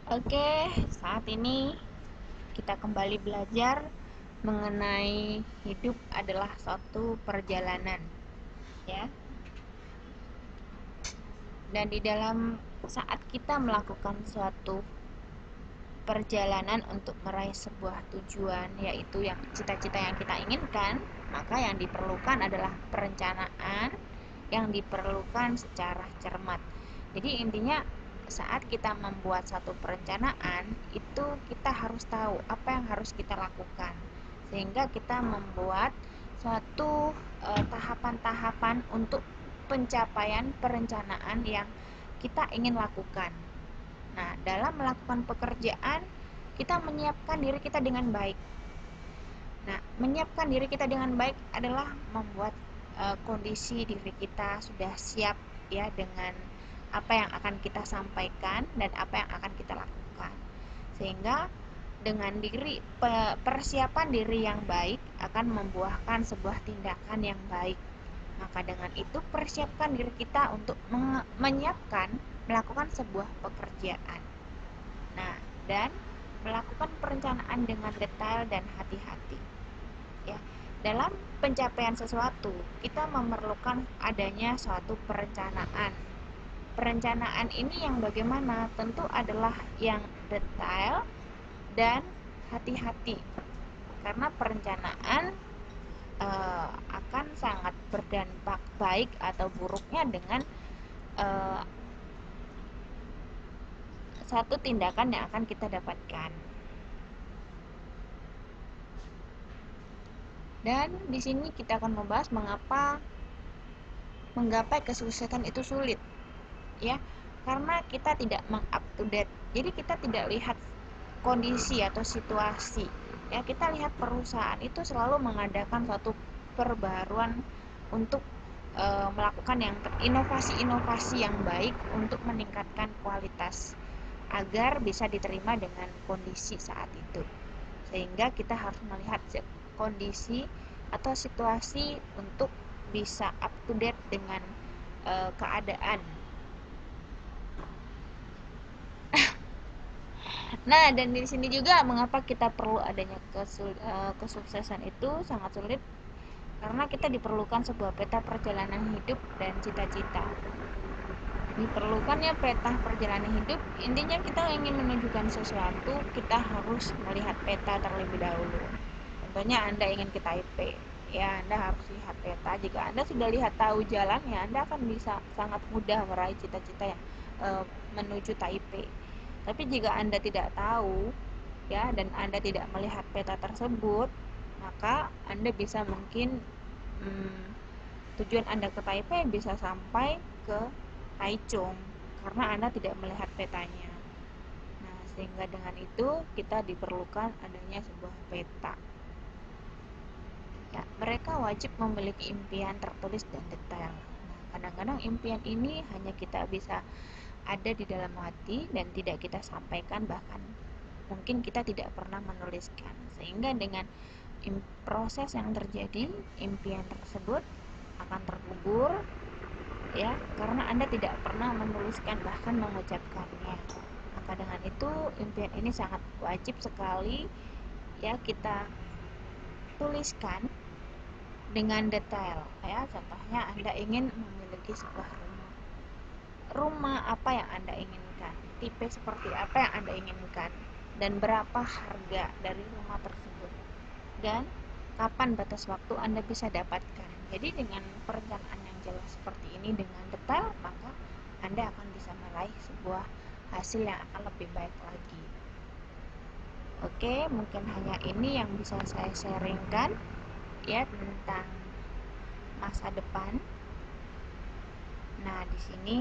Oke, saat ini kita kembali belajar mengenai hidup adalah suatu perjalanan, ya. Dan di dalam saat kita melakukan suatu perjalanan untuk meraih sebuah tujuan, yaitu yang cita-cita yang kita inginkan, maka yang diperlukan adalah perencanaan yang diperlukan secara cermat. Jadi intinya saat kita membuat satu perencanaan itu kita harus tahu apa yang harus kita lakukan, sehingga kita membuat suatu tahapan-tahapan untuk pencapaian perencanaan yang kita ingin lakukan. Nah, dalam melakukan pekerjaan kita menyiapkan diri kita dengan baik. Nah, menyiapkan diri kita dengan baik adalah membuat kondisi diri kita sudah siap, ya, dengan apa yang akan kita sampaikan dan apa yang akan kita lakukan. Sehingga dengan persiapan diri yang baik akan membuahkan sebuah tindakan yang baik. Maka dengan itu persiapkan diri kita untuk melakukan sebuah pekerjaan. Nah, dan melakukan perencanaan dengan detail dan hati-hati. Ya, dalam pencapaian sesuatu, kita memerlukan adanya suatu perencanaan. Perencanaan ini yang bagaimana? Tentu adalah yang detail dan hati-hati. Karena perencanaan akan sangat berdampak baik atau buruknya dengan satu tindakan yang akan kita dapatkan. Dan di sini kita akan membahas mengapa menggapai kesuksesan itu sulit, ya, karena kita tidak meng-up-to-date. Jadi kita tidak lihat kondisi atau situasi, ya. Kita lihat perusahaan itu selalu mengadakan suatu perbaruan untuk melakukan yang inovasi-inovasi yang baik untuk meningkatkan kualitas agar bisa diterima dengan kondisi saat itu. Sehingga kita harus melihat kondisi atau situasi untuk bisa up to date dengan keadaan. Nah, dan di sini juga mengapa kita perlu adanya kesuksesan itu sangat sulit, karena kita diperlukan sebuah peta perjalanan hidup dan cita-cita. Diperlukannya peta perjalanan hidup, intinya kita ingin menunjukkan sesuatu, kita harus melihat peta terlebih dahulu. Contohnya Anda ingin ke Taipei, ya, Anda harus lihat peta. Jika Anda sudah lihat tahu jalannya, Anda akan bisa sangat mudah meraih cita-cita yang menuju Taipei. Tapi jika Anda tidak tahu, ya, dan Anda tidak melihat peta tersebut, maka Anda bisa mungkin tujuan Anda ke Taipei bisa sampai ke Taichung karena Anda tidak melihat petanya. Nah, sehingga dengan itu kita diperlukan adanya sebuah peta. Ya, mereka wajib memiliki impian tertulis dan detail. Nah, kadang-kadang impian ini hanya kita bisa ada di dalam hati dan tidak kita sampaikan, bahkan mungkin kita tidak pernah menuliskan. Sehingga dengan proses yang terjadi, impian tersebut akan terkubur, ya, karena Anda tidak pernah menuliskan bahkan mengucapkannya. Maka dengan itu impian ini sangat wajib sekali, ya, kita tuliskan dengan detail, ya. Contohnya Anda ingin memiliki sebuah rumah. Rumah apa yang Anda inginkan? Tipe seperti apa yang Anda inginkan? Dan berapa harga dari rumah tersebut? Dan kapan batas waktu Anda bisa dapatkan? Jadi dengan perencanaan yang jelas seperti ini dengan detail, maka Anda akan bisa meraih sebuah hasil yang akan lebih baik lagi. Oke, mungkin hanya ini yang bisa saya sharingkan, ya, tentang masa depan. Nah, di sini